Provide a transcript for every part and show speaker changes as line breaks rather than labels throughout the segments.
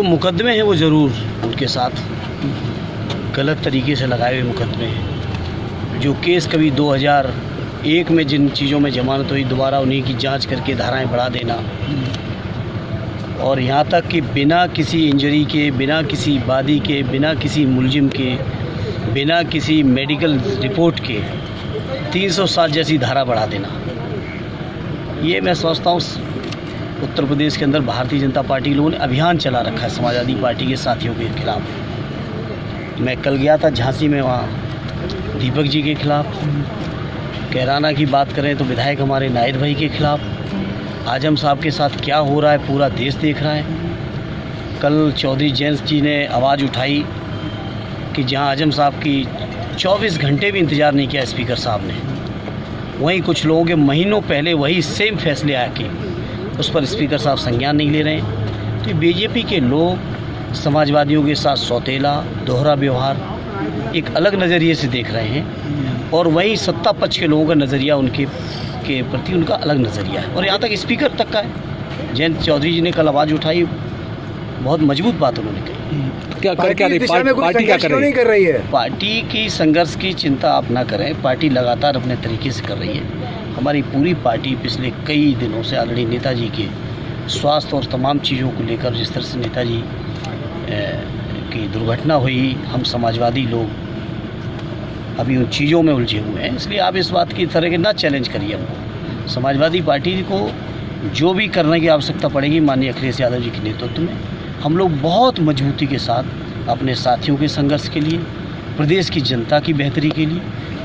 तो मुकदमे हैं वो ज़रूर उनके साथ गलत तरीके से लगाए हुए मुकदमे हैं। जो केस कभी 2001 में जिन चीज़ों में जमानत हुई दोबारा उन्हीं की जांच करके धाराएं बढ़ा देना, और यहाँ तक कि बिना किसी इंजरी के, बिना किसी वादी के, बिना किसी मुलजिम के, बिना किसी मेडिकल रिपोर्ट के 307 जैसी धारा बढ़ा देना, ये मैं समझता हूँ उत्तर प्रदेश के अंदर भारतीय जनता पार्टी लोगों ने अभियान चला रखा है समाजवादी पार्टी के साथियों के खिलाफ। मैं कल गया था झांसी में, वहाँ दीपक जी के खिलाफ, कैराना की बात करें तो विधायक हमारे नाहिद भाई के खिलाफ, आजम साहब के साथ क्या हो रहा है पूरा देश देख रहा है। कल चौधरी जैंस जी ने आवाज़ उठाई कि जहां आजम साहब की 24 घंटे भी इंतज़ार नहीं किया स्पीकर साहब ने, वहीं कुछ लोगों के महीनों पहले वही सेम फैसले आके उस पर स्पीकर साहब संज्ञान नहीं ले रहे हैं। तो बीजेपी के लोग समाजवादियों के साथ सौतेला, दोहरा व्यवहार एक अलग नज़रिए से देख रहे हैं, और वहीं सत्ता पक्ष के लोगों का नज़रिया उनके प्रति उनका अलग नज़रिया है, और यहाँ तक स्पीकर तक का है। जयंत चौधरी जी ने कल आवाज़ उठाई, बहुत मजबूत बात उन्होंने कही।
क्या पार्टी क्या कर रही है?
पार्टी की संघर्ष की चिंता आप ना करें, पार्टी लगातार अपने तरीके से कर रही है। हमारी पूरी पार्टी पिछले कई दिनों से आदरणीय नेताजी के स्वास्थ्य और तमाम चीज़ों को लेकर, जिस तरह से नेताजी की दुर्घटना हुई, हम समाजवादी लोग अभी उन चीज़ों में उलझे हुए हैं। इसलिए आप इस बात की तरह के ना चैलेंज करिए हमको। समाजवादी पार्टी को जो भी करने की आवश्यकता पड़ेगी माननीय अखिलेश यादव जी के नेतृत्व में हम लोग बहुत मजबूती के साथ अपने साथियों के संघर्ष के लिए, प्रदेश की जनता की बेहतरी के लिए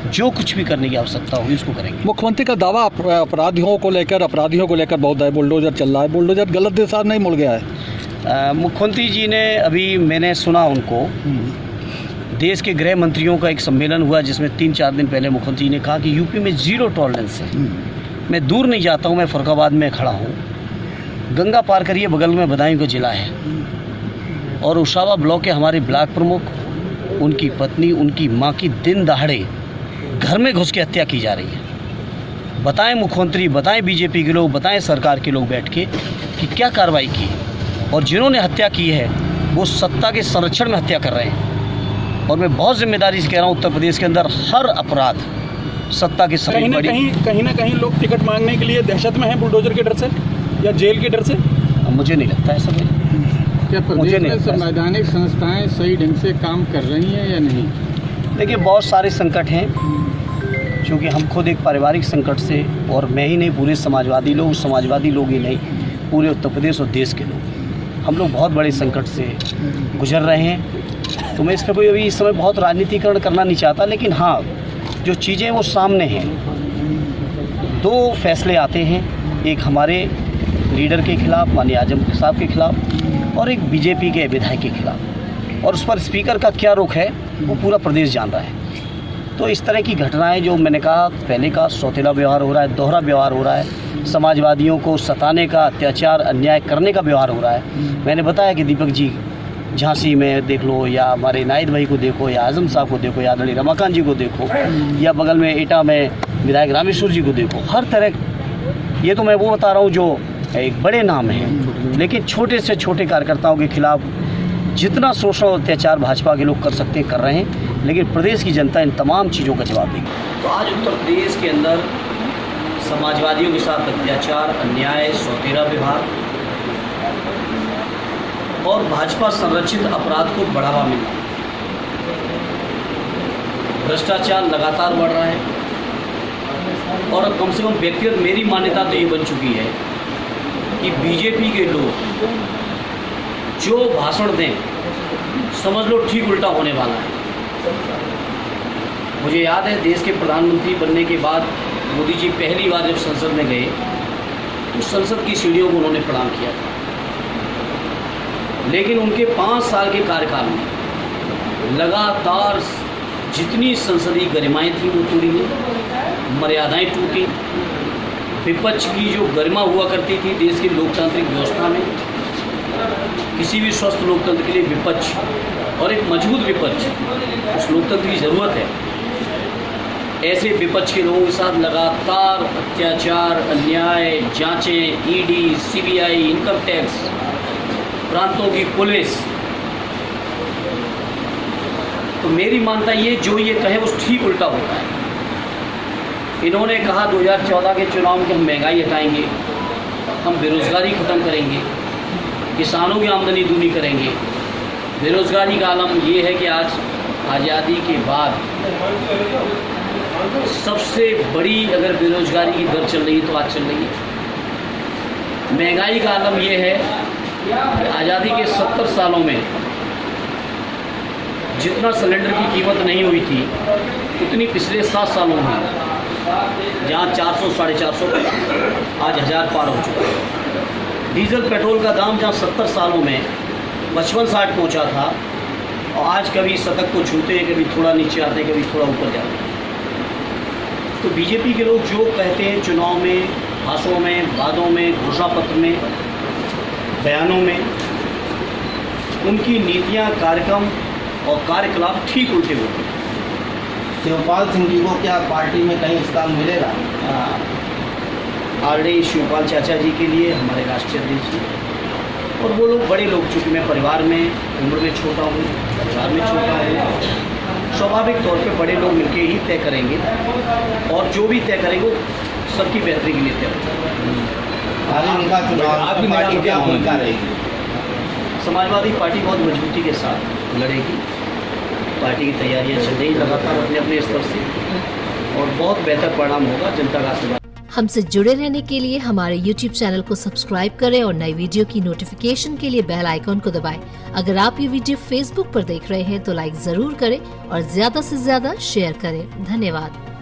जो कुछ भी करने की आवश्यकता होगी उसको करेंगे।
मुख्यमंत्री का दावा अपराधियों को लेकर बहुत है, बुलडोजर चल रहा है, बुलडोजर गलत दिशा नहीं मुड़ गया है।
मुख्यमंत्री जी ने अभी मैंने सुना उनको, देश के गृह मंत्रियों का एक सम्मेलन हुआ जिसमें 3-4 दिन पहले मुख्यमंत्री ने कहा कि यूपी में ज़ीरो टॉलरेंस है। मैं दूर नहीं जाता हूँ, मैं फरुखाबाद में खड़ा हूँ, गंगा पार करिए बगल में बदायूं का ज़िला है, और उशावा ब्लॉक के हमारे ब्लॉक प्रमुख, उनकी पत्नी, उनकी माँ की दिन दहाड़े घर में घुस के हत्या की जा रही है। बताएं मुख्यमंत्री, बताएं बीजेपी के लोग, बताएं सरकार के लोग बैठ के कि क्या कार्रवाई की, और जिन्होंने हत्या की है वो सत्ता के संरक्षण में हत्या कर रहे हैं। और मैं बहुत जिम्मेदारी से कह रहा हूँ, उत्तर प्रदेश के अंदर हर अपराध सत्ता के
कहीं ना कहीं लोग टिकट मांगने के लिए दहशत में हैं, बुलडोजर के डर से या जेल के डर से।
मुझे नहीं लगता ऐसा।
क्या प्रदेश में संवैधानिक संस्थाएं सही ढंग से काम कर रही हैं या नहीं?
देखिए, बहुत सारे संकट हैं, क्योंकि हम खुद एक पारिवारिक संकट से, और मैं ही नहीं, पूरे समाजवादी लोग ही नहीं, पूरे उत्तर प्रदेश और देश के लोग, हम लोग बहुत बड़े संकट से गुजर रहे हैं। तो मैं इस पर कोई अभी इस समय बहुत राजनीतिकरण करना नहीं चाहता, लेकिन हाँ, जो चीज़ें वो सामने हैं। 2 फैसले आते हैं, एक हमारे लीडर के खिलाफ माननीय आजम साहब के खिलाफ, और एक बीजेपी के विधायक के खिलाफ, और उस पर स्पीकर का क्या रुख है वो पूरा प्रदेश जान रहा है। तो इस तरह की घटनाएं, जो मैंने कहा पहले का सौतेला व्यवहार हो रहा है, दोहरा व्यवहार हो रहा है, समाजवादियों को सताने का, अत्याचार अन्याय करने का व्यवहार हो रहा है। मैंने बताया कि दीपक जी झांसी में देख लो, या हमारे नाहिद भाई को देखो, या आजम साहब को देखो, या आदरणीय रमाकांत जी को देखो, या बगल में एटा में विधायक रामेश्वर जी को देखो, हर तरह। ये तो मैं वो बता रहा हूँ जो एक बड़े नाम हैं, लेकिन छोटे से छोटे कार्यकर्ताओं के खिलाफ जितना शोषण और अत्याचार भाजपा के लोग कर सकते हैं कर रहे हैं, लेकिन प्रदेश की जनता इन तमाम चीज़ों का जवाब देगी। तो आज उत्तर प्रदेश के अंदर समाजवादियों के साथ अत्याचार, अन्याय, सौतेला व्यवहार और भाजपा संरक्षित अपराध को बढ़ावा मिलना, भ्रष्टाचार लगातार बढ़ रहा है, और कम से कम व्यक्तिगत मेरी मान्यता तो ये बन चुकी है कि बीजेपी के लोग जो भाषण दें, समझ लो ठीक उल्टा होने वाला है। मुझे याद है, देश के प्रधानमंत्री बनने के बाद मोदी जी पहली बार जब संसद में गए तो संसद की सीढ़ियों को उन्होंने प्रणाम किया था, लेकिन उनके 5 साल के कार्यकाल में लगातार जितनी संसदीय गरिमाएं थी वो टूटी गई, मर्यादाएं टूटी, विपक्ष की जो गरिमा हुआ करती थी देश की लोकतांत्रिक व्यवस्था में, किसी भी स्वस्थ लोकतंत्र के लिए विपक्ष और एक मजबूत विपक्ष, उस लोकतंत्र की ज़रूरत है। ऐसे विपक्ष के लोगों के साथ लगातार अत्याचार, अन्याय, जांचें, ईडी, सीबीआई, इनकम टैक्स, प्रांतों की पुलिस, तो मेरी मानता ये जो ये कहे वो ठीक उल्टा होता है। इन्होंने कहा 2014 के चुनाव में कि हम महंगाई हटाएंगे, हम बेरोज़गारी ख़त्म करेंगे, किसानों की आमदनी दूनी करेंगे। बेरोज़गारी का आलम ये है कि आज आज़ादी के बाद सबसे बड़ी अगर बेरोज़गारी की दर चल रही है तो आज चल रही है। महंगाई का आलम ये है कि आज़ादी के 70 सालों में जितना सिलेंडर की कीमत नहीं हुई थी उतनी पिछले 7 सालों में, जहाँ 400 साढ़े 400 आज 1000 पार हो चुका है। डीजल पेट्रोल का दाम जहाँ 70 सालों में 55-60 पहुँचा था और आज कभी शतक को छूते हैं, कभी थोड़ा नीचे आते हैं, कभी थोड़ा ऊपर जाते हैं। तो बीजेपी के लोग जो कहते हैं चुनाव में, भाषणों में, वादों में, घोषणा पत्र में, बयानों में, उनकी नीतियाँ, कार्यक्रम और कार्यकलाप ठीक उल्टे होते हैं।
शिवपाल सिंह जी को क्या पार्टी में कहीं स्थान मिलेगा?
ऑलरेडी शिवपाल चाचा जी के लिए हमारे राष्ट्रीय अध्यक्ष जी, और वो लोग बड़े लोग, चूँकि मैं परिवार में उम्र में छोटा हूँ, परिवार में छोटा हूँ, स्वाभाविक तौर पे बड़े लोग मिलके ही तय करेंगे और जो भी तय करेंगे वो सबकी बेहतरी के लिए तय होगा।
हाल ही का चुनाव पार्टी क्या भूमिका रहेगी?
समाजवादी पार्टी बहुत मजबूती के साथ लड़ेगी। पार्टी की तैयारियां चल रही लगातार अपने अपने स्तर से, और बहुत बेहतर परिणाम होगा। जनता का आशीर्वाद।
हमसे जुड़े रहने के लिए हमारे YouTube चैनल को सब्सक्राइब करें और नई वीडियो की नोटिफिकेशन के लिए बेल आइकॉन को दबाएं। अगर आप ये वीडियो Facebook पर देख रहे हैं तो लाइक जरूर करें और ज्यादा से ज्यादा शेयर करें। धन्यवाद।